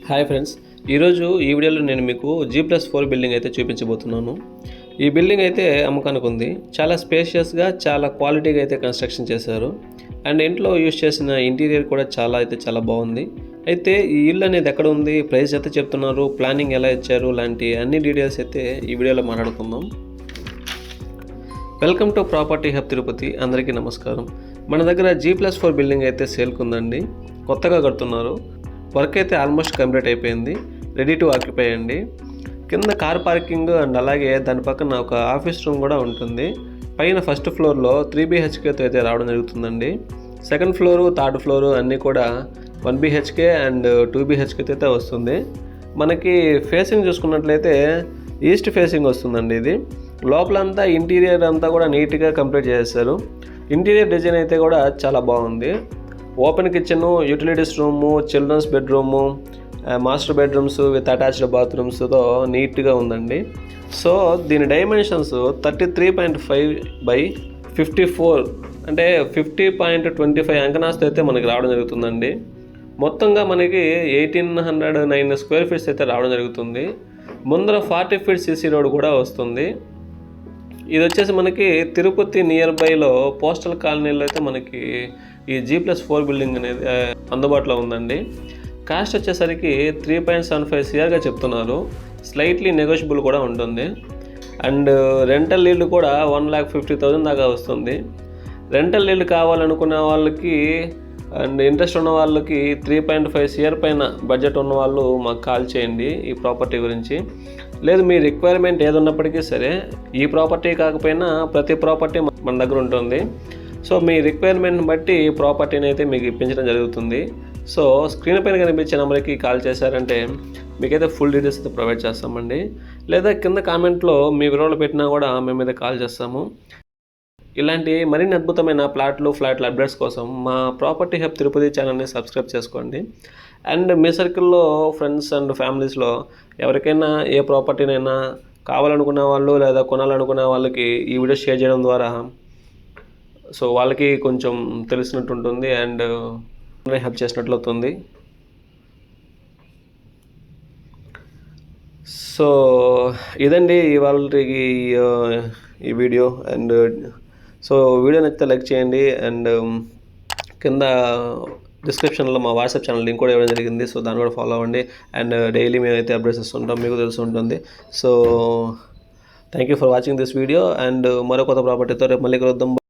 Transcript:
Hi friends, ఈరోజు ఈ వీడియోలో నేను మీకు G+4 బిల్డింగ్ అయితే చూపించబోతున్నాను. ఈ బిల్డింగ్ అయితే అమ్మకానికి ఉంది. చాలా స్పేషియస్గా, చాలా క్వాలిటీగా అయితే కన్స్ట్రక్షన్ చేశారు. అండ్ ఇంట్లో యూజ్ చేసిన ఇంటీరియర్ కూడా చాలా బాగుంది. అయితే ఈ ఇల్లు అనేది ఎక్కడ ఉంది, ప్రైస్ ఎంత చెప్తున్నారు, ప్లానింగ్ ఎలా ఇచ్చారు, లాంటి అన్ని డీటెయిల్స్ అయితే ఈ వీడియోలో మాట్లాడుకుందాం. Welcome to property hub Tirupati. అందరికీ నమస్కారం. మన దగ్గర G+4 బిల్డింగ్ అయితే సేల్కి ఉందండి. కొత్తగా కడుతున్నారు. వర్క్ అయితే ఆల్మోస్ట్ కంప్లీట్ అయిపోయింది. రెడీ టు ఆక్యుపై అండి. కింద కార్ పార్కింగ్ అండ్ అలాగే దాని పక్కన ఒక ఆఫీస్ రూమ్ కూడా ఉంటుంది. పైన ఫస్ట్ ఫ్లోర్లో 3 BHKతో అయితే రావడం జరుగుతుందండి. సెకండ్ ఫ్లోరు, థర్డ్ ఫ్లోరు అన్నీ కూడా 1 BHK అండ్ 2 BHKతో అయితే వస్తుంది. మనకి ఫేసింగ్ చూసుకున్నట్లయితే ఈస్ట్ ఫేసింగ్ వస్తుందండి. ఇది లోపలంతా ఇంటీరియర్ అంతా కూడా నీట్గా కంప్లీట్ చేసేసారు. ఇంటీరియర్ డిజైన్ అయితే కూడా చాలా బాగుంది. Open kitchen, utilities room, children's bedroom, master bedrooms with attached బాత్రూమ్స్తో నీట్గా ఉందండి. సో దీని డైమెన్షన్స్ 33.5 by 54 అంటే 50.25 అంకనాస్తో అయితే మనకి రావడం జరుగుతుందండి. మొత్తంగా మనకి 1809 స్క్వేర్ ఫీట్స్ అయితే రావడం జరుగుతుంది. ముందర 40 ఫీట్ సిసి రోడ్ కూడా వస్తుంది. ఇది వచ్చేసి మనకి తిరుపతి నియర్ బైలో పోస్టల్ కాలనీలో అయితే మనకి ఈ G+4 బిల్డింగ్ అనేది అందుబాటులో ఉందండి. కాస్ట్ వచ్చేసరికి 3.75 CRగా చెప్తున్నారు. స్లైట్లీ నెగోషియబుల్ కూడా ఉంటుంది. అండ్ రెంటల్ ఈల్డ్ కూడా 1,50,000 దాకా వస్తుంది. రెంటల్ ఈల్డ్ కావాలనుకునే వాళ్ళకి అండ్ ఇంట్రెస్ట్ ఉన్న వాళ్ళకి 3.5 CR పైన బడ్జెట్ ఉన్న వాళ్ళు మాకు కాల్ చేయండి ఈ ప్రాపర్టీ గురించి. లేదు మీ రిక్వైర్మెంట్ ఏది ఉన్నప్పటికీ సరే, ఈ ప్రాపర్టీ కాకపోయినా ప్రతి ప్రాపర్టీ మన దగ్గర ఉంటుంది. సో మీ రిక్వైర్మెంట్ని బట్టి ఈ ప్రాపర్టీని అయితే మీకు ఇప్పించడం జరుగుతుంది. సో స్క్రీన్ పైన కనిపించే నెంబర్కి కాల్ చేశారంటే మీకైతే ఫుల్ డీటెయిల్స్ అయితే ప్రొవైడ్ చేస్తామండి. లేదా కింద కామెంట్లో మీ వివరాలు పెట్టినా కూడా మేము అయితే కాల్ చేస్తాము. ఇలాంటి మరిన్ని అద్భుతమైన ఫ్లాట్ల అప్డేట్స్ కోసం మా ప్రాపర్టీ హబ్ తిరుపతి ఛానల్ని సబ్స్క్రైబ్ చేసుకోండి. అండ్ మీ సర్కిల్లో ఫ్రెండ్స్ అండ్ ఫ్యామిలీస్లో ఎవరికైనా ఏ ప్రాపర్టీనైనా కావాలనుకునే వాళ్ళు లేదా కొనాలనుకునే వాళ్ళకి ఈ వీడియో షేర్ చేయడం ద్వారా సో వాళ్ళకి కొంచెం తెలిసినట్టు ఉంటుంది అండ్ హెల్ప్ చేసినట్లు అవుతుంది. సో ఇదండి ఇవాళ ఈ వీడియో. అండ్ సో వీడియో నచ్చితే లైక్ చేయండి. అండ్ కింద డిస్క్రిప్షన్లో మా వాట్సాప్ ఛానల్ లింక్ కూడా ఇవ్వడం జరిగింది. సో దాన్ని కూడా ఫాలో అవ్వండి. అండ్ డైలీ మేమైతే అప్డేట్స్ ఇస్తుంటాం, మీకు తెలిసి ఉంటుంది. So thank you for watching this video. And మరో కొత్త ప్రాపర్టీతో రేపు మళ్ళీ కలుద్దాం.